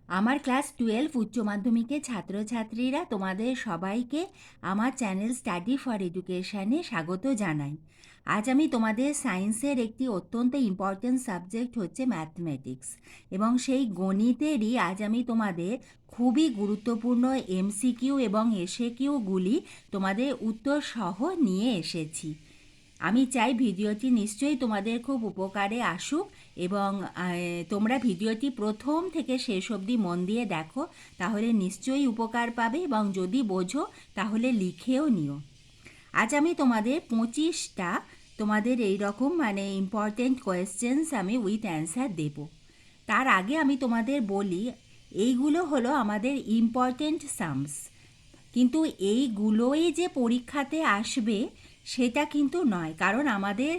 আমার ক্লাস 12 উচ্চ মাধ্যমিকের ছাত্রছাত্রীরা তোমাদের সবাইকে আমার চ্যানেল স্টাডি ফর এডুকেশানে স্বাগত জানাই। আজ আমি তোমাদের সায়েন্সের একটি অত্যন্ত ইম্পর্ট্যান্ট সাবজেক্ট হচ্ছে ম্যাথমেটিক্স, এবং সেই গণিতেরই আজ আমি তোমাদের খুবই গুরুত্বপূর্ণ এমসিকিউ এবং এসএকিউগুলি তোমাদের উত্তর সহ নিয়ে এসেছি। আমি চাই ভিডিওটি নিশ্চয়ই তোমাদের খুব উপকারে আসুক, এবং তোমরা ভিডিওটি প্রথম থেকে শেষ অবধি মন দিয়ে দেখো, তাহলে নিশ্চয়ই উপকার পাবে, এবং যদি বোঝো তাহলে লিখেও নিও। আজ আমি তোমাদের 25টা তোমাদের এই রকম ইম্পর্টেন্ট কোয়েশ্চেন্স আমি উইথ অ্যান্সার দেব। তার আগে আমি তোমাদের বলি, এইগুলো হলো আমাদের ইম্পর্টেন্ট সামস, কিন্তু এইগুলোই যে পরীক্ষাতে আসবে সেটা কিন্তু নয়। কারণ আমাদের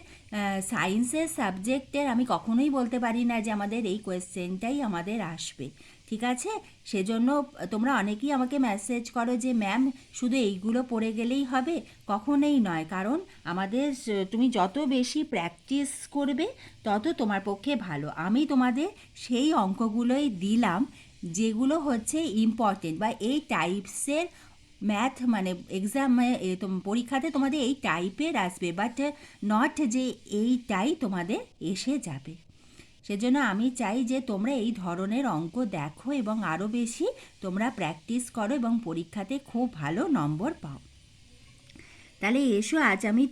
সায়েন্সের সাবজেক্টের আমি কখনোই বলতে পারি না যে আমাদের এই কোয়েশ্চেনটাই আমাদের আসবে, ঠিক আছে? সেজন্য তোমরা অনেকেই আমাকে মেসেজ করো যে ম্যাম শুধু এইগুলো পড়ে গেলেই হবে। কখনোই নয়, কারণ আমাদের তুমি যত বেশি প্র্যাকটিস করবে তত তোমার পক্ষে ভালো। আমি তোমাদের সেই অঙ্কগুলোই দিলাম যেগুলো হচ্ছে ইম্পর্টেন্ট, বা এই টাইপসের ম্যাথ এক্সামে পরীক্ষাতে তোমাদের এই টাইপের আসবে, বাট নট যে এইটাই তোমাদের এসে যাবে। সেজন্য আমি চাই যে তোমরা এই ধরনের অঙ্ক দেখো এবং আরও বেশি তোমরা প্র্যাকটিস করো এবং পরীক্ষাতে খুব ভালো নম্বর পাও। তাহলে এসো, আজ আমি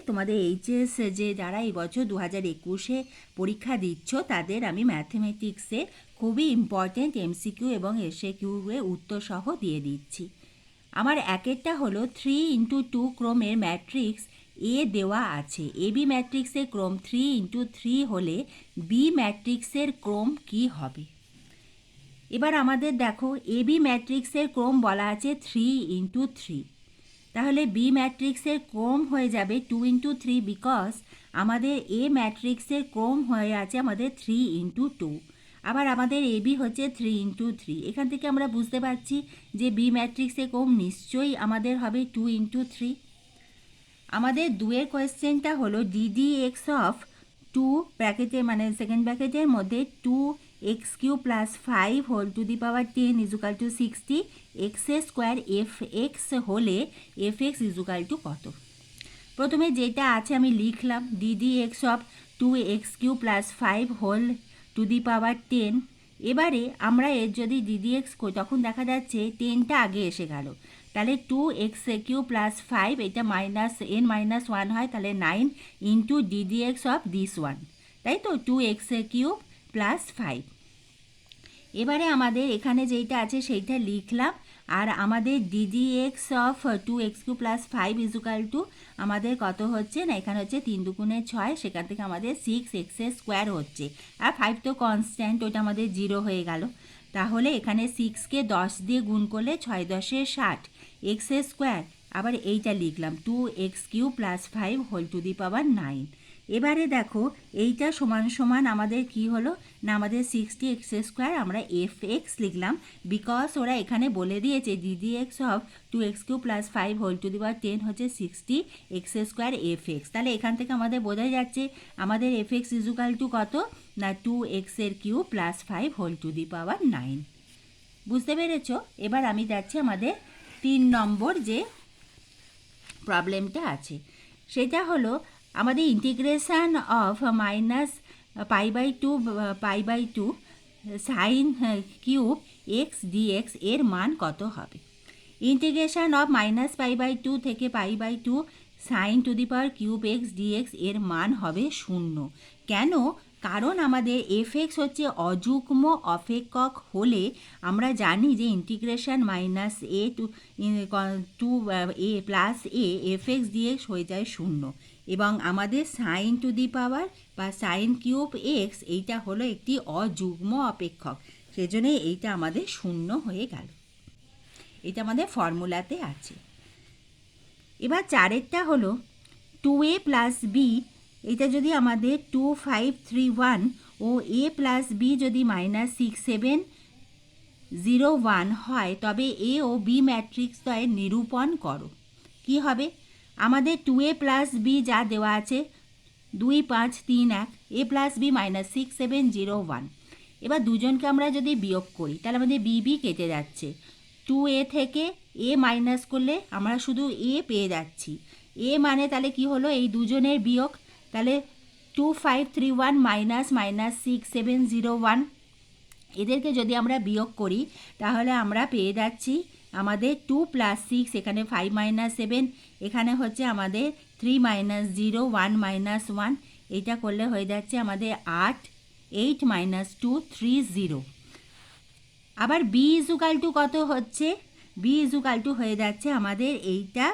তোমাদের এইচএস যে যারা এই বছর 2021-এ পরীক্ষা দিচ্ছ তাদের আমি ম্যাথমেটিক্সে খুবই ইম্পর্টেন্ট এমসিকিউ এবং এসএকিউ এর উত্তর সহ দিয়ে দিচ্ছি। আমার একেরটা হলো 3x2 ক্রমের ম্যাট্রিক্স এ দেওয়া আছে। এবি ম্যাট্রিক্সের ক্রম 3x3 হলে বি ম্যাট্রিক্সের ক্রম কি হবে? এবার আমাদের দেখো, এবি ম্যাট্রিক্সের ক্রম বলা আছে 3x3, তাহলে বি ম্যাট্রিক্সের ক্রম হয়ে যাবে 2x3, বিকজ আমাদের এ ম্যাট্রিক্সের ক্রম হয়ে আছে আমাদের 3x2। আবার আমাদের এবি হচ্ছে 3x3। এখান থেকে আমরা বুঝতে পারছি যে বি ম্যাট্রিক্সের ক্রম নিশ্চয়ই আমাদের হবে 2x3। আমাদের দুয়ের কোয়েশ্চেনটা হলো ডিডি এক্স অফ 2 ব্র্যাকেটে সেকেন্ড ব্র্যাকেটের মধ্যে 2x³ + 5 whole to the power 10 is equal to 60 x² f x হলে এফ এক্স ইজুকাল টু কত? প্রথমে যেটা আছে আমি লিখলাম d d x of 2x³ + 5 whole to the power 10। এবারে আমরা এর যদি ডিডি এক্স করি তখন দেখা যাচ্ছে 10টা আগে এসে গেল, তাহলে 2x³ + 5 এটা -n-1 হয়, তাহলে 9 into DD x of this one, তাই তো 2x³ + 5। এবারে আমাদের এখানে যেইটা আছে সেইটা লিখলাম, আর আমাদের d d x of 2x³ + 5 equal to আমাদের কত হচ্ছে না, এখানে হচ্ছে 3 দুগুণে 6, সেখান থেকে আমাদের 6x² হচ্ছে, আর 5 তো কনস্ট্যান্ট, ওটা আমাদের 0 হয়ে গেল। তাহলে এখানে 6কে 10 দিয়ে গুণ করলে 6 10 60 x², আবার এইটা লিখলাম 2x³ + 5 হোল টু দি পাওয়ার 9। এবারে দেখো এইটা সমান সমান আমাদের কি হলো না, আমাদের 60x² আমরা এফ এক্স লিখলাম, বিকজ ওরা এখানে বলে দিয়েছে d d x of 2x³ + 5 whole to the power 10 হচ্ছে 60x² এফ এক্স। তাহলে এখান থেকে আমাদের বোঝা যাচ্ছে আমাদের এফ এক্স ইজুকাল টু কত না 2x³ + 5 হোল টু দি পাওয়ার 9। বুঝতে পেরেছ? এবার আমি যাচ্ছি আমাদের 3 নম্বর যে প্রবলেমটা আছে, সেটা হলো আমাদের integration of -π/2 sine cube x dx এর মান কত হবে? ইন্টিগ্রেশান অফ -π/2 থেকে π/2 sine to the power cube x dx এর মান হবে 0। কেন? কারণ আমাদের এফ এক্স হচ্ছে অযুগ্ম অপেক্ষক হলে আমরা জানি যে integration -a to a plus a f x dx হয়ে যায় 0, এবং আমাদের সাইন টু দি পাওয়ার বা সাইন কিউব এক্স এইটা হলো একটি অযুগ্ম অপেক্ষক, সেজন্য এইটা আমাদের 0 হয়ে গেল। এটা আমাদের ফর্মুলাতে আছে। এবার চারেরটা হলো 2a + b, এটা যদি আমাদের 2 5 3 1 ও a + b যদি -6 7 0 1 হয়, তবে a ও b ম্যাট্রিক্স দ্বয়ের নিরূপণ করো। কি হবে? আমাদের 2a + b যা দেওয়া আছে 2 5 3 1, a + b -6 7 0 1, এবার দুজনকে আমরা যদি বিয়োগ করি তাহলে আমাদের বি কেটে যাচ্ছে, 2a থেকে a মাইনাস করলে আমরা শুধু a পেয়ে যাচ্ছি। a মানে তাহলে কি হলো, এই দুজনের বিয়োগ, তাহলে 2531 মাইনাস মাইনাস 6701, এদেরকে যদি আমরা বিয়োগ করি তাহলে আমরা পেয়ে যাচ্ছি আমাদের 2 প্লাস 6, এখানে 5 মাইনাস 7, এখানে হচ্ছে আমাদের 3 মাইনাস 0, 1 মাইনাস 1, এইটা করলে হয়ে যাচ্ছে আমাদের 8, 8 মাইনাস 2, 30। আবার বি ইজুকাল টু কত হচ্ছে, বি ইজুকাল টু হয়ে যাচ্ছে আমাদের এইটা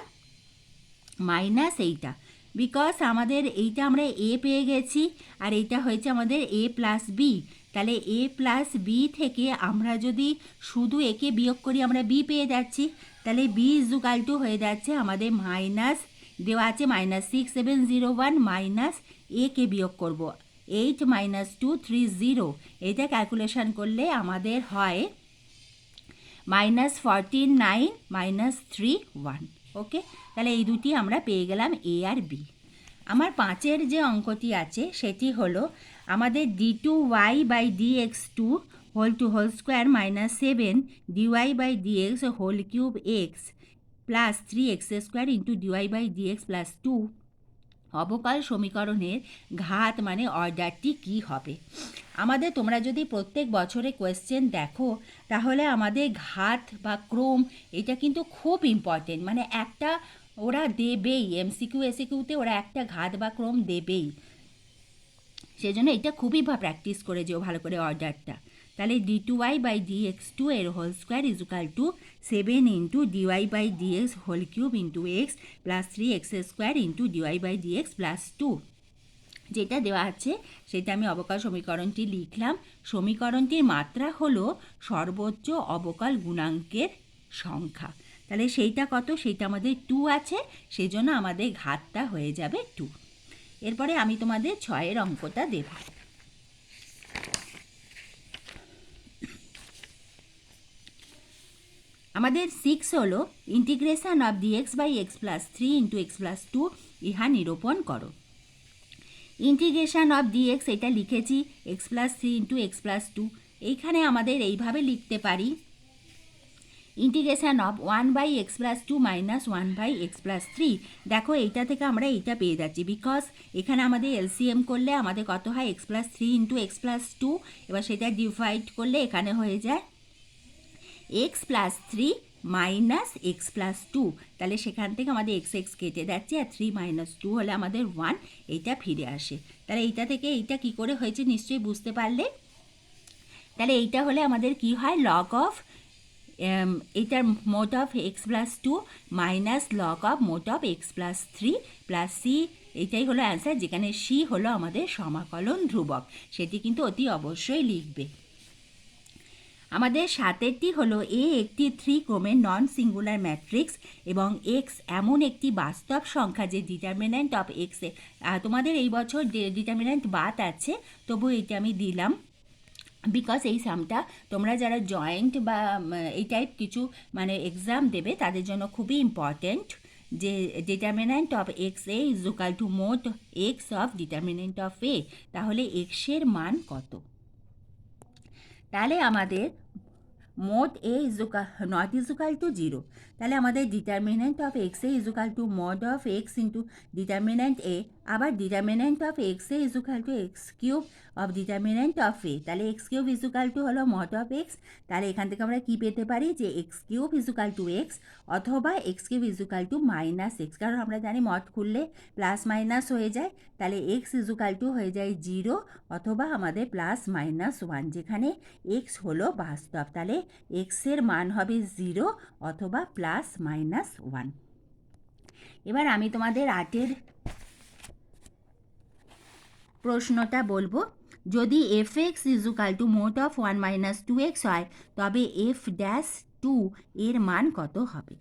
মাইনাস এইটা, বিকজ আমাদের এইটা আমরা এ পেয়ে গেছি আর এইটা হয়েছে আমাদের এ প্লাস বি, তাহলে এ প্লাস বি থেকে আমরা যদি শুধু একে বিয়োগ করি আমরা বি পেয়ে যাচ্ছি, তাহলে বি ইজুকাল টু হয়ে যাচ্ছে আমাদের মাইনাস, দেওয়া আছে মাইনাস 6701 মাইনাস এ কে বিয়োগ করব 8 মাইনাস 2, 30, এটা ক্যালকুলেশন করলে আমাদের হয় মাইনাস 49 মাইনাস 31। ওকে, তাহলে এই দুটি আমরা পেয়ে গেলাম এ আর বি। আমার 5-এর যে অঙ্কটি আছে সেটি হলো আমাদের d2y by dx2 whole square minus 7 dy by dx whole cube x plus 3x square into dy by dx plus 2 অবকল সমীকরণের ঘাত মানে অর্ডারটি কি হবে। আমাদের তোমরা যদি প্রত্যেক বছরে কোয়েশ্চেন দেখো তাহলে আমাদের ঘাত বা ক্রম এটা কিন্তু খুব ইম্পর্টেন্ট, মানে একটা ওরা দেবেই, এমসিকিউ এসিকিউতে ওরা একটা ঘাত বা ক্রম দেবেই, সেজন্য এটা খুবই প্র্যাকটিস করে যেও ভালো করে অর্ডারটা। তাহলে d2y বাই dx2 এর whole square equal to 7 into dy by dx whole cube into x plus 3x square into dy by dx plus 2, যেটা দেওয়া আছে সেটা আমি অবকল সমীকরণটি লিখলাম। সমীকরণটির মাত্রা হলো সর্বোচ্চ অবকল গুণাঙ্কের সংখ্যা, তাহলে সেইটা কত, সেইটা আমাদের 2 আছে, সেজন্য আমাদের ঘাতটা হয়ে যাবে 2। এরপরে আমি তোমাদের 6-এর অঙ্কটা দেব। আমাদের 6 হলো integration of dx by x plus 3 into x plus 2, ইহা নিরূপণ করো। ইন্টিগ্রেশন অফ dx এটা লিখেছি x plus 3 into x plus 2, এইখানে আমাদের এইভাবে লিখতে পারি integration of 1 by x plus 2 minus 1 by x plus 3। দেখো এইটা থেকে আমরা এইটা পেয়ে যাচ্ছি, বিকজ এখানে আমাদের এলসিএম করলে আমাদের কত হয় x plus 3 into x plus 2, এবার সেটা ডিভাইড করলে এখানে হয়ে যায় x plus 3 minus x plus 2, তাহলে সেখান থেকে আমাদের এক্স এক্স কেটে যাচ্ছে আর 3 মাইনাস 2 হলে আমাদের 1, এইটা ফিরে আসে। তাহলে এইটা থেকে এইটা কি করে হয়েছে নিশ্চয়ই বুঝতে পারলে। তাহলে এইটা হলে আমাদের কি হয়, লগ অফ এটার mod of x plus 2 minus log of mod of x plus 3 plus c, এইটাই হলো অ্যান্সার, যেখানে সি হলো আমাদের সমাকলন ধ্রুবক, সেটি কিন্তু অতি অবশ্যই লিখবে। আমাদের 7-এরটি হলো এ একটি 3 ক্রমের নন সিঙ্গুলার ম্যাট্রিক্স এবং এক্স এমন একটি বাস্তব সংখ্যা যে ডিটারমিন্যান্ট অফ এক্সে, তোমাদের এই বছর ডিটারমিন্যান্ট বাদ আছে, তবু এটা আমি দিলাম বিকজ এই সামটা তোমরা যারা জয়েন্ট বা এই টাইপ কিছু মানে এক্সাম দেবে তাদের জন্য খুবই ইম্পর্ট্যান্ট, যে determinant of x A is equal to mod x of determinant of A, তাহলে এক্সের মান কত। তাহলে আমাদের mod A not is equal to 0, তাহলে আমাদের determinant of x A is equal to mod of x into determinant A, আবার determinant of x A is equal to x cube of determinant of A, তাহলে x cube is equal to হলো mod of x, তাহলে এখান থেকে আমরা কী পেতে পারি যে x cube is equal to x অথবা x cube is equal to minus x, কারণ আমরা জানি মড খুললে প্লাস মাইনাস হয়ে যায়, তাহলে এক্স ইজ ইকুয়াল টু হয়ে যায় 0 অথবা আমাদের প্লাস মাইনাস 1, যেখানে এক্স হলো বাস্তব, তাহলে এক্সের মান হবে 0 অথবা প্লাস মাইনাস 1। এবার আমি তোমাদের 8-এর প্রশ্নটা বলবো, যদি F x is equal to mod of 1 minus 2x হয় তবে এফ ড্যাশ 2 এর মান কত হবে।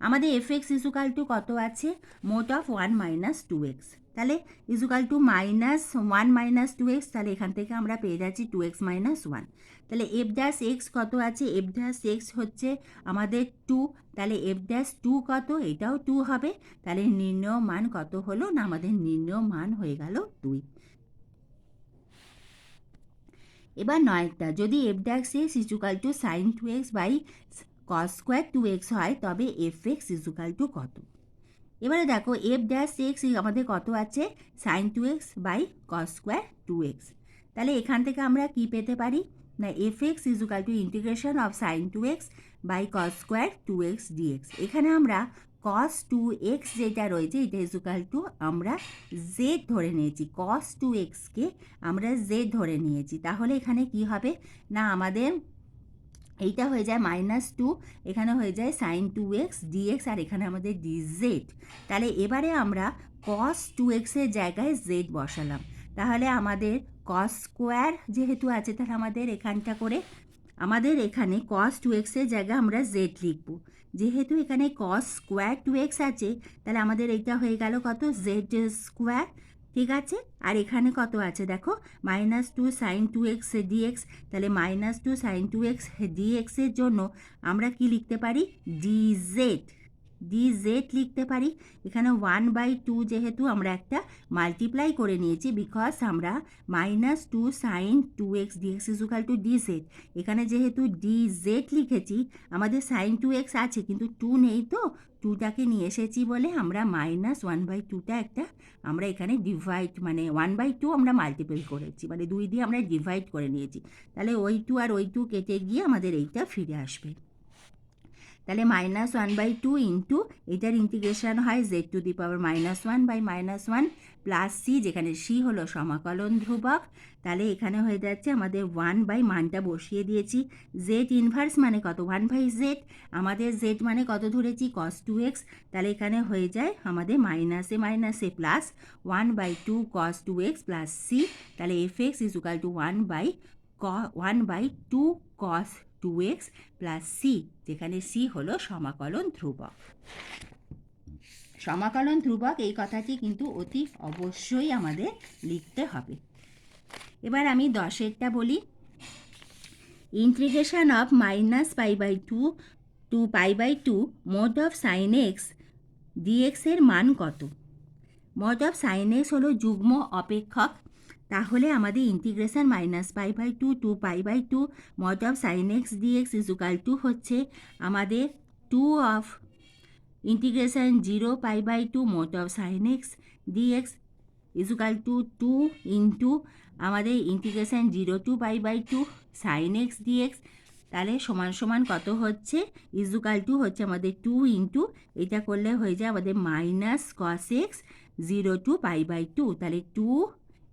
আমাদের F x is equal to কত আছে, মোড অফ 1 মাইনাস 2x, তাহলে is equal to minus 1 minus 2x, তাহলে এখান থেকে আমরা পেয়ে যাচ্ছি 2x মাইনাস 1, তাহলে এফ ড্যাশ এক্স কত আছে, এফ ড্যাশ এক্স হচ্ছে আমাদের 2, তাহলে এফ ড্যাশ 2 কত, এটাও 2 হবে, তাহলে নির্ণয় মান কত হলো না, আমাদের নির্ণয় মান হয়ে গেল 2। এবার নয়টা, যদি f dash x equal to sine 2x by cos square 2x হয় তবে এফ এক্স ইজুকাল টু কত। এবারে দেখো এফ ড্যাশ এক্স আমাদের কত আছে, sign 2x by cos square 2x। তাহলে এখান থেকে আমরা কি পেতে পারি না, f x equal to integration of sine 2x by cos square 2x dx. এখানে আমরা কস 2x যেটা রয়েছে এটা ইজুকাল টু আমরা জেড ধরে নিয়েছি, কস 2xকে আমরা জেড ধরে নিয়েছি। তাহলে এখানে কি হবে না, আমাদের এইটা হয়ে যায় -2, এখানে হয়ে যায় সাইন 2x ডিএক্স, আর এখানে আমাদের ডিজেড। তাহলে এবারে আমরা কস 2x এর জায়গায় জেড বসালাম। তাহলে আমাদের কস স্কোয়ার যেহেতু আছে, তাহলে আমাদের এখানটা করে আমাদের এখানে কস 2x এর জায়গায় আমরা জেড লিখব। যেহেতু এখানে কস স্কোয়ার 2x আছে, তাহলে আমাদের এইটা হয়ে গেল কত, জেড স্কোয়ার। ঠিক আছে, আর এখানে কত আছে দেখো, -2 সাইন 2x ডিএক্স। তাহলে -2 সাইন 2x ডিএক্সের জন্য আমরা কি লিখতে পারি, ডিজেড লিখতে পারি। এখানে 1/2 যেহেতু আমরা একটা মাল্টিপ্লাই করে নিয়েছি, বিকজ আমরা -2 sine 2x dx equal to dz. এখানে যেহেতু ডিজেড লিখেছি, আমাদের সাইন 2x আছে কিন্তু 2 নেই, তো 2টাকে নিয়ে এসেছি বলে আমরা -1/2টা একটা আমরা এখানে ডিভাইড, মানে 1/2 আমরা মাল্টিপ্লাই করেছি, মানে 2 দিয়ে আমরা ডিভাইড করে নিয়েছি। তাহলে ওই 2 আর ওই 2 কেটে গিয়ে আমাদের এইটা ফিরে আসবে। তাহলে -1/2 ইন্টু এটার ইন্টিগ্রেশন হয় z to the power -1 by -1 plus c, যেখানে সি হলো সমাকলন ধ্রুবক। তাহলে এখানে হয়ে যাচ্ছে আমাদের 1 বাই মানটা বসিয়ে দিয়েছি, জেড ইনভার্স মানে কত, 1/z। আমাদের জেড মানে কত ধরেছি, cos 2x। তাহলে এখানে হয়ে যায় আমাদের মাইনাসে মাইনাসে plus 1/2 cos 2x plus c. তাহলে f x equal to 1/2 cos 2x plus c, যেখানে সি হলো সমাকলন ধ্রুবক। সমাকলন ধ্রুবক এই কথাটি কিন্তু অতি অবশ্যই আমাদের লিখতে হবে। এবার আমি 10এরটা বলি, integration of -π/2 to π/2 mod of sine x dx এর মান কত। মোড অফ সাইন এক্স হলো যুগ্ম অপেক্ষক, তাহলে আমাদের integration -π/2 to π/2 mod of sine x dx equal to হচ্ছে আমাদের 2 of integration 0π/2 mod of sine x dx equal to 2 into আমাদের integration 0 to π/2 sine x dx. তাহলে সমান সমান কত হচ্ছে, ইজুকাল টু হচ্ছে আমাদের 2 ইন্টু এটা করলে হয়ে যায় আমাদের মাইনাস কস এক্স 0 টু π/2। তাহলে 2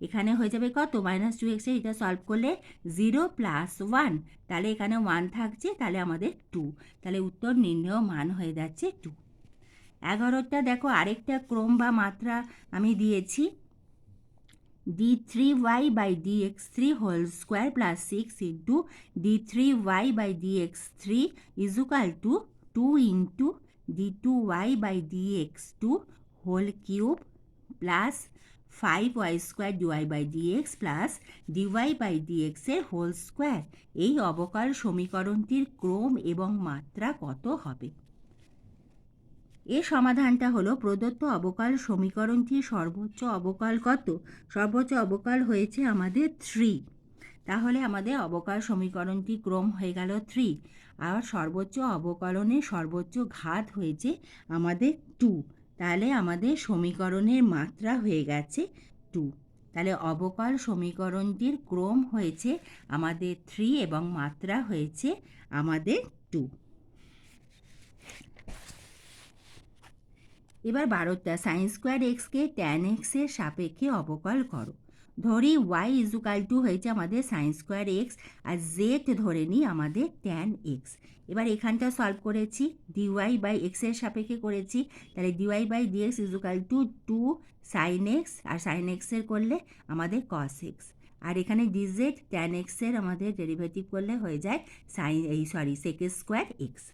এখানে হয়ে যাবে কত, -2x এটা সলভ করলে 0 প্লাস 1, তাহলে এখানে 1 থাকছে, তাহলে আমাদের 2। তাহলে উত্তর নির্ণেয় মান হয়ে যাচ্ছে 2। 11টা দেখো আরেকটা ক্রম বা মাত্রা আমি দিয়েছি, d3y by dx3 whole square plus 6 into d3y by dx3 equal to 2 into d2y by dx2 whole cube plus 5y square dy by dx plus dy by dx এর হোল স্কোয়ার। এই অবকল সমীকরণটির ক্রম এবং মাত্রা কত হবে। এর সমাধানটা হলো, প্রদত্ত অবকল সমীকরণটির সর্বোচ্চ অবকল কত, সর্বোচ্চ অবকল হয়েছে আমাদের 3। তাহলে আমাদের অবকল সমীকরণটি ক্রম হয়ে গেল 3, আর সর্বোচ্চ অবকলনের সর্বোচ্চ ঘাত হয়েছে আমাদের 2। তাহলে আমাদের সমীকরণের মাত্রা হয়ে গেছে 2। তাহলে অবকল সমীকরণটির ক্রম হয়েছে আমাদের 3 এবং মাত্রা হয়েছে আমাদের 2। এবার 12টা, সাইন স্কোয়ার এক্সকে ট্যান এক্সের সাপেক্ষে অবকল করো। ধরি y ইজুকাল টু হয়েছে আমাদের সাইন স্কোয়ার এক্স, আর জেড ধরে নিই আমাদের ট্যান এক্স। এবার এখানটা সলভ করেছি, ডিওয়াই বাই এক্সের সাপেক্ষে করেছি, তাহলে dy by dx equal to 2 sine x, আর সাইন এক্সের করলে আমাদের কস এক্স, আর এখানে ডিজেড ট্যান এক্সের আমাদের ডেরিভেটিভ করলে হয়ে যায় সেক স্কোয়ার এক্স।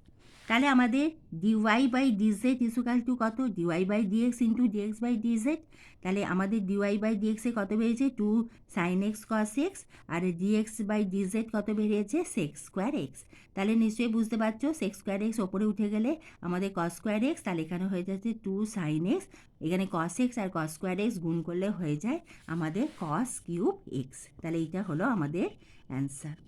তাহলে আমাদের dy by dz equal to কত, dy by dx into dx by dz. তাহলে আমাদের ডিওয়াই বাই ডিএক্সে কত বেরিয়েছে, 2 সাইন এক্স কস এক্স, আর ডিএক্স বাই ডিজেড কত বেরিয়েছে, সেক্স স্কোয়ার এক্স। তাহলে নিশ্চয়ই বুঝতে পারছো সেক্স স্কোয়ার এক্স ওপরে উঠে গেলে আমাদের কস স্কোয়ার এক্স, তাহলে এখানে হয়ে যাচ্ছে 2 সাইন এক্স, এখানে কস এক্স আর কস স্কোয়ার এক্স গুণ করলে হয়ে যায় আমাদের কস কিউব এক্স। তাহলে এইটা হলো আমাদের অ্যান্সার।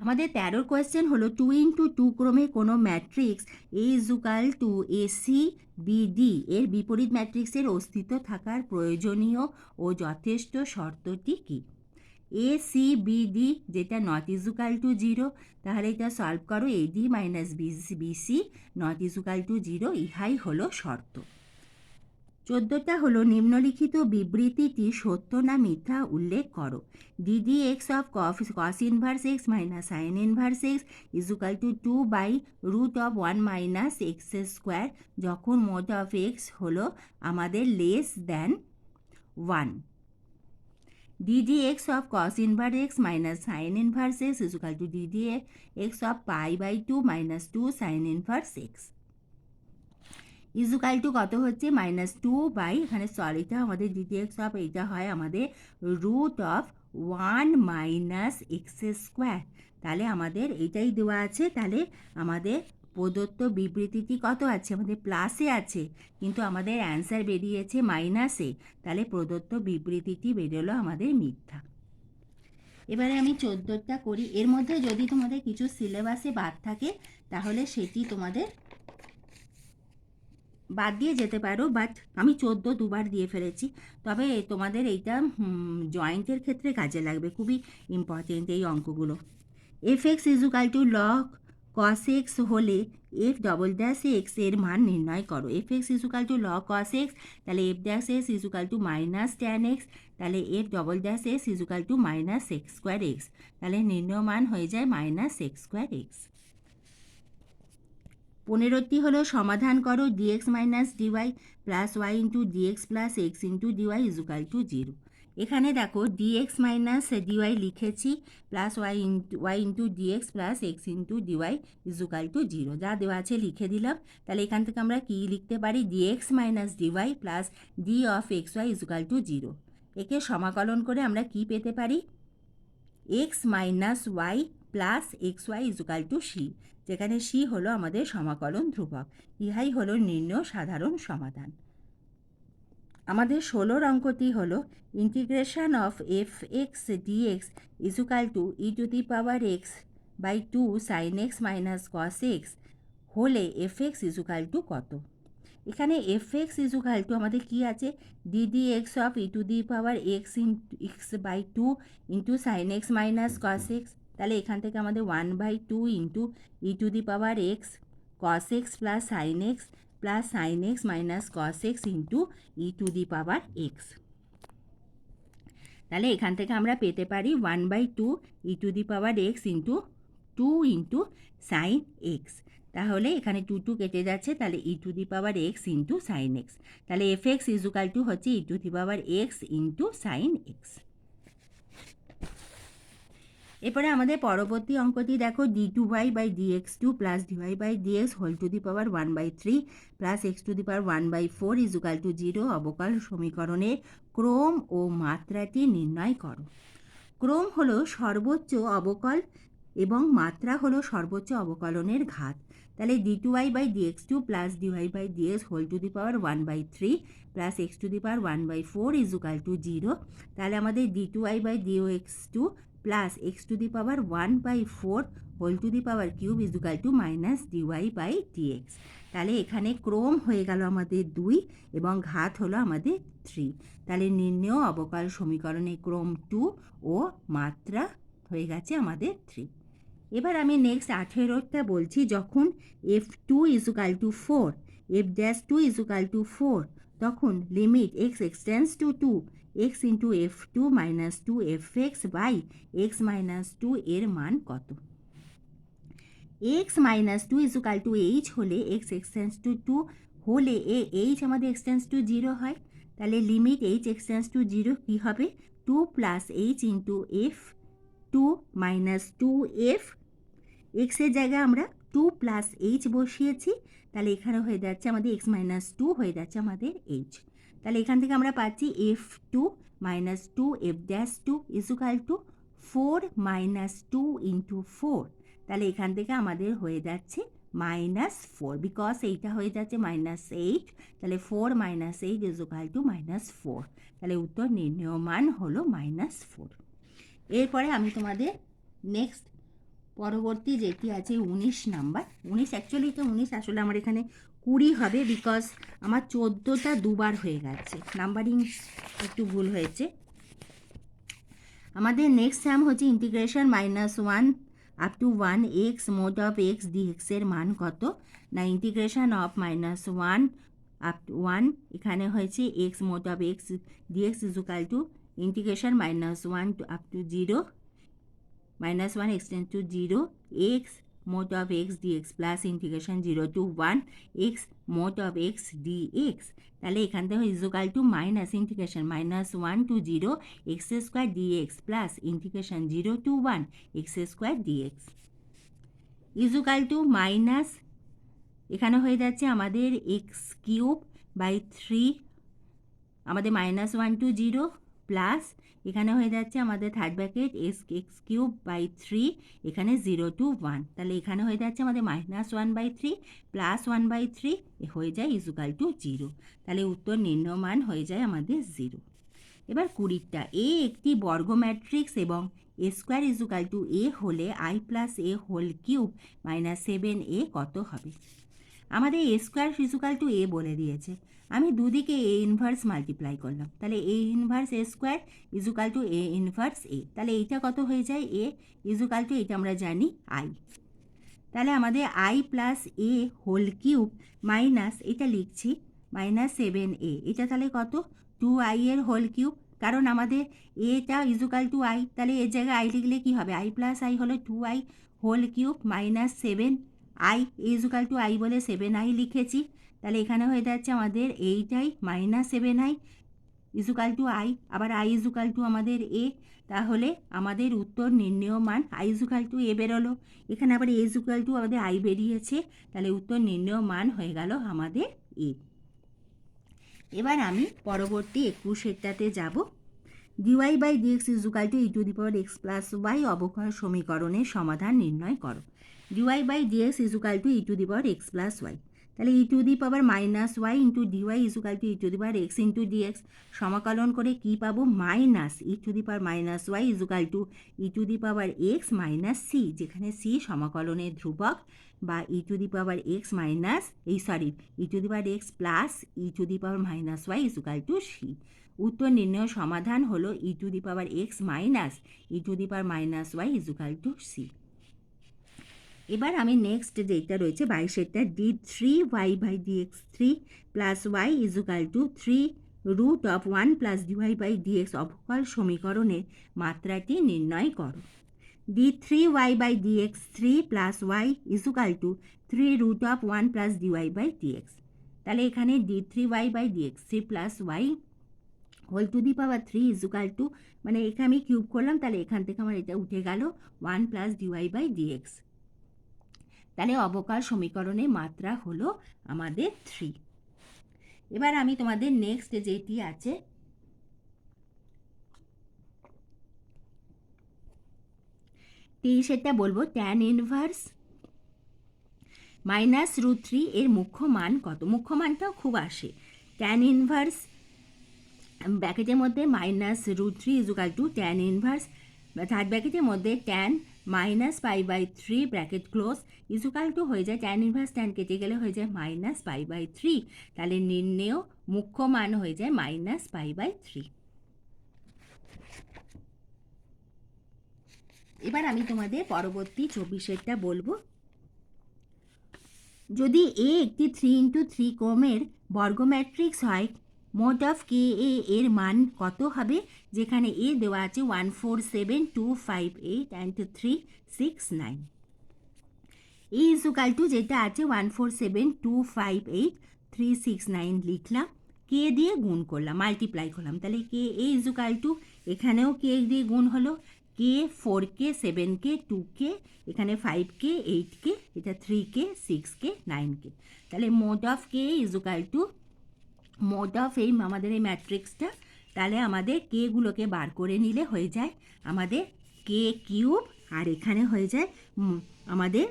আমাদের 13 কোয়েশ্চেন হলো 2 ইন্টু 2 ক্রমে কোনো matrix a equal to ac bd এর বিপরীত ম্যাট্রিক্সের অস্তিত্ব থাকার প্রয়োজনীয় ও যথেষ্ট শর্তটি কী? এ সি বিডি যেটা নট ইজুকাল টু 0, তাহলে এটা সলভ করো, ad minus bc not equal to 0, ইহাই হলো শর্ত। 14টা হলো নিম্নলিখিত বিবৃতিটি সত্য না মিথ্যা উল্লেখ করো। D d x of cos inverse x minus sine inverse x equal to 2 by root of 1 minus x square যখন মোড অফ এক্স হলো আমাদের less than 1। D d x of cos inverse x minus sine inverse x equal to d d x of pi by 2 minus 2 sine inverse x equal to কত হচ্ছে, -2 by, এখানে সরিটা আমাদের d d x of এইটা হয় আমাদের root of 1 minus x square. তাহলে আমাদের এইটাই দেওয়া আছে। তাহলে আমাদের প্রদত্ত বিবৃতিটি কত আছে, আমাদের প্লাসে আছে, কিন্তু আমাদের অ্যান্সার বেরিয়েছে মাইনাসে। তাহলে প্রদত্ত বিবৃতিটি বেরোলো আমাদের মিথ্যা। এবারে আমি 14টা করি। এর মধ্যে যদি তোমাদের কিছু সিলেবাসে বাদ থাকে তাহলে সেটি তোমাদের বাদ দিয়ে যেতে পারো, বাট আমি 14 দুবার দিয়ে ফেলেছি। তবে তোমাদের এইটা জয়েন্টের ক্ষেত্রে কাজে লাগবে, খুবই ইম্পর্টেন্ট এই অঙ্কগুলো। F x equal to log cos x হলে এফ ডবল ড্যাশ এক্স এর মান নির্ণয় করো। F x equal to log cos x, তাহলে f dash x equal to minus tan x, তাহলে f double dash x equal to minus x square x, তাহলে নির্ণয় মান হয়ে যায় মাইনাস এক্স স্কোয়ার এক্স। 15টি হলো সমাধান করো dx minus dy plus y into dx plus x into dy equal to 0। এখানে দেখো ডিএক্স মাইনাস ডিওয়াই লিখেছি, plus y into dx plus x into dy equal to 0, যা দেওয়া আছে লিখে দিলাম। তাহলে এখান থেকে আমরা কী লিখতে পারি, dx minus dy plus d of x y equal to 0। একে সমাকলন করে আমরা কি পেতে পারি, x minus y plus x y equal to c, যেখানে সি হলো আমাদের সমাকলন ধ্রুবক। ইহাই হলো নির্ণয় সাধারণ সমাধান। আমাদের 16 অঙ্কটি হলো integration of f x dx equal to e to the power x by 2 sine x minus cos x হলে এফ এক্স ইজুকাল টু কত। এখানে এফ এক্স ইজুকাল টু আমাদের কী আছে, d d x of e to the power x x by 2 into sine x minus cos x, তাহলে এখান থেকে আমাদের 1/2 into e to the power x cos x plus sine x minus cos x into e to the power x. তাহলে এখান থেকে আমরা পেতে পারি 1/2 e to the power x into 2 into sine x. তাহলে এখানে 2 কেটে যাচ্ছে, তাহলে e to the power x into sine x, তাহলে এফ এক্স ইজুকাল টু হচ্ছে e to the power x into sine x. এরপরে আমাদের পরবর্তী অঙ্কটি দেখো, d two y by d x two plus dy by dx whole to the power 1/3 plus x to the power 1/4 equal to 0 অবকল সমীকরণের ক্রম ও মাত্রাটি নির্ণয় করো। ক্রম হলো সর্বোচ্চ অবকল এবং মাত্রা হলো সর্বোচ্চ অবকলনের ঘাত। তাহলে d two y by d x two plus dy by dx whole to the power 1/3 plus x to the power 1/4 equal to 0। তাহলে আমাদের d two y by d x two plus x to the power 1/4 whole to the power cube equal to minus dy by dx. তাহলে এখানে ক্রম হয়ে গেল আমাদের 2 এবং ঘাত হলো আমাদের 3। তাহলে নির্ণেয় অবকল সমীকরণে ক্রম 2 ও মাত্রা হয়ে গেছে আমাদের 3। এবার আমি নেক্সট 18টা বলছি, যখন f2 equal to 4 f dash 2 equal to 4 তখন limit x extends to 2 x into f2 minus 2 fx by x minus 2 এর মান কত। x minus 2 equal to h হলে x এক্সটেন্স টু 2 হলে h আমাদের এক্সটেন্স টু 0 হয়। তাহলে লিমিট h এক্সটেন্স টু 0 কী হবে, 2 plus h into f 2 minus 2 f, এক্সের জায়গায় আমরা টু প্লাস এইচ বসিয়েছি, তাহলে এখানে হয়ে যাচ্ছে আমাদের এক্স মাইনাস টু হয়ে যাচ্ছে আমাদের এইচ। তাহলে এখান থেকে আমরা পাচ্ছি f two minus two f dash two equal to 4 minus two into 4। তাহলে এখান থেকে আমাদের হয়ে যাচ্ছে -4, বিকজ এইটা হয়ে যাচ্ছে -8, তাহলে 4 মাইনাস 8 ইজুকাল টু -4। তাহলে উত্তর নির্ণয় মান হলো -4। এরপরে আমি তোমাদের নেক্সট পরবর্তী যেটি আছে 19 নাম্বার। 19 অ্যাকচুয়ালি তো 19 আসলে আমার এখানে 20 হবে, বিকজ আমার 14টা দুবার হয়ে গেছে, নাম্বারিং একটু ভুল হয়েছে। আমাদের নেক্সট টার্ম হচ্ছে integration -1 up to 1x mod of x dx এর মান কত না, ইন্টিগ্রেশন অফ -1 আপ টু 1 এখানে হয়েছে x mod of x dx equal to integration -1 up to 0 -1 extend to 0 x mod of x dx plus integration 0 to 1 x mod of x dx। তাহলে এখান থেকে equal to minus integration -1 to 0 x square dx plus integration 0 to 1 x square dx equal to minus এখানে হয়ে যাচ্ছে আমাদের x cube by 3, আমাদের -1 to 0 plus এখানে হয়ে যাচ্ছে আমাদের third bracket x cube by 3, এখানে 0 to 1, তাহলে এখানে হয়ে যাচ্ছে আমাদের -1/3 প্লাস 1/3 হয়ে যায় ইজুকাল টু 0। তাহলে উত্তর নির্ণয় মান হয়ে যায় আমাদের 0। এবার 20টা, এ একটি বর্গ ম্যাট্রিক্স এবং A square equal to A হলে I plus A whole cube -7a কত হবে। আমাদের A square equal to A বলে দিয়েছে, আমি দুদিকে এ ইনভার্স মাল্টিপ্লাই করলাম, তাহলে A inverse A square equal to A inverse A, তাহলে এইটা কত হয়ে যায় এ ইজুকাল টু এটা আমরা জানি আই। তাহলে আমাদের i plus A whole cube minus এটা লিখছি -7a, এটা তাহলে কত 2i এর হোল কিউব, কারণ আমাদের এটা ইজুকাল টু আই, তাহলে এর জায়গায় আই লিখলে কি হবে, আই প্লাস আই হলো 2i whole cube -7i equal to i বলে 7i লিখেছি, তাহলে এখানে হয়ে যাচ্ছে আমাদের এইটাই -7i ইজুকাল টু আই, আবার আই ইজুকাল টু আমাদের এ, তাহলে আমাদের উত্তর নির্ণয় মান আই ইজুকাল টু এ বেরোলো, এখানে আবার এ ইজুকাল টু আমাদের আই বেরিয়েছে, তাহলে উত্তর নির্ণয় মান হয়ে গেল আমাদের এ। এবার আমি পরবর্তী 21টাতে যাব। Dy by dx equal to e⁻x plus y অবক্ষয় সমীকরণের সমাধান নির্ণয় করো। Dy by dx equal to e⁻x plus y, তাহলে e⁻−y into dy equal two e⁻x into dx সমাকলন করে কি পাবো, -e⁻−y equal to e⁻x minus c, যেখানে সি সমাকলনের ধ্রুবক, বা e⁻x minus e⁻x plus e⁻−y equal to c. উত্তর নির্ণয় সমাধান হলো e⁻x minus e⁻−y equal to C. এবার আমি নেক্সট যেটা রয়েছে 22এরটা d3y by dx3 plus y equal to 3√1 plus dy by dx অবকল সমীকরণের মাত্রাটি নির্ণয় করো। d3y by dx3 plus y equal to 3√1 plus dy by dx, তাহলে এখানে d3y by dx3 plus y whole to the power 3 is equal to, মানে এখানে আমি কিউব করলাম, তাহলে এখান থেকে আমার এটা উঠে গেল 1 প্লাস ডিওয়াই বাই ডিএক্স, তাহলে অবকল সমীকরণের মাত্রা হলো আমাদের 3। এবার আমি তোমাদের নেক্সট যেটি আছে 23এরটা বলবো, ট্যান ইনভার্স -√3 এর মুখ্য মান কত। মুখ্য মানটাও খুব আসে, ট্যান ইনভার্স ব্র্যাকেটের মধ্যে -√3 is equal to tan inverse third ব্র্যাকেটের মধ্যে tan -π/3 bracket close is equal to হয়ে যায় ট্যান ইনভার্স ট্যান কেটে গেলে হয়ে যায় -π/3, তাহলে নির্ণেয় মুখ্য মান হয়ে যায় -π/3। এবার আমি তোমাদের পরবর্তী 24এরটা বলবো, যদি এ একটি 3x3 ক্রমের বর্গ ম্যাট্রিক্স হয়, মোড অফ কে এর মান কত হবে, যেখানে এ দেওয়া আছে 1 4 7 2 5 8 and 3 6 9। এ ইজুকাল টু যেটা আছে 1 4 7 2 5 8 3 6 9 লিখলাম, কে দিয়ে গুণ করলাম, মাল্টিপ্লাই করলাম, তাহলে কে এ ইজুকাল টু এখানেও কে দিয়ে গুণ হলো, কে 4k 7k 2k, এখানে 5k 8k এটা 3k 6k 9k। তাহলে mod of k equal to mod of এই আমাদের এই ম্যাট্রিক্সটা, তাহলে আমাদের কেগুলোকে বার করে নিলে হয়ে যায় আমাদের কে কিউব, আর এখানে হয়ে যায় আমাদের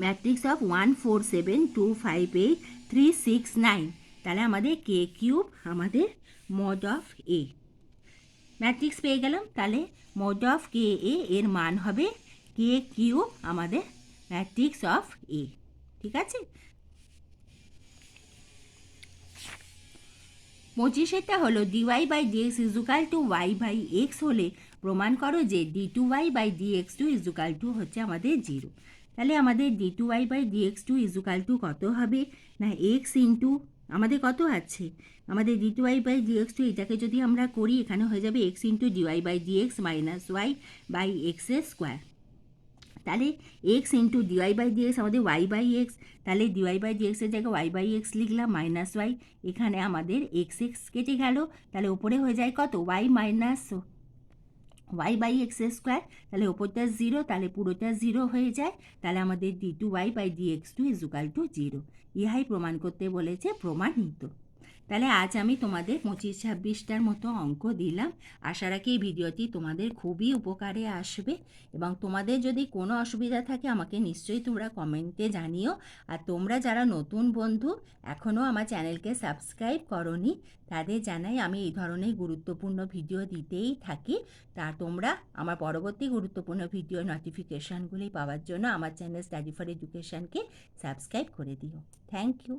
ম্যাট্রিক্স অফ 1 4 7 2 5 8 3 6 9। তাহলে আমাদের কে কিউব আমাদের মোড অফ এ ম্যাট্রিক্স পেয়ে গেলাম। তাহলে মোড অফ কে এ এর মান হবে কে কিউব আমাদের ম্যাট্রিক্স অফ এ। ঠিক আছে, 25টা হলো dy by dx equal to y by x হলে প্রমাণ করো যে d two y by dx two equal to হচ্ছে আমাদের 0। তাহলে আমাদের d two y by dx two equal to কত হবে না এক্স ইন্টু আমাদের কত আছে, আমাদের d two y by dx two এটাকে যদি আমরা করি এখানে হয়ে যাবে x into dy by dx minus y by এক্সের স্কোয়ার। তাহলে x into dy by dx আমাদের ওয়াই বাই এক্স, তাহলে ডিওয়াই বাই ডিএক্সের জায়গায় ওয়াই বাই এক্স লিখলাম মাইনাস ওয়াই, এখানে আমাদের এক্স এক্স কেটে গেল, তাহলে ওপরে হয়ে যায় কত y minus y by x square, তাহলে ওপরটা 0, তাহলে পুরোটা 0 হয়ে যায়। তাহলে আমাদের d two y by dx two equal to 0, ইহাই প্রমাণ করতে বলেছে, প্রমাণিত। তাহলে আজ আমি তোমাদের 25-26টার মতো অঙ্ক দিলাম। আশা রাখি এই ভিডিওটি তোমাদের খুবই উপকারে আসবে, এবং তোমাদের যদি কোনো অসুবিধা থাকে আমাকে নিশ্চয়ই তোমরা কমেন্টে জানিও। আর তোমরা যারা নতুন বন্ধু এখনও আমার চ্যানেলকে সাবস্ক্রাইব করোনি, তাদের জানাই আমি এই ধরনের গুরুত্বপূর্ণ ভিডিও দিতেই থাকি। তা তোমরা আমার পরবর্তী গুরুত্বপূর্ণ ভিডিও নোটিফিকেশানগুলি পাওয়ার জন্য আমার চ্যানেল স্টাডি ফর এডুকেশানকে সাবস্ক্রাইব করে দিও। Thank you.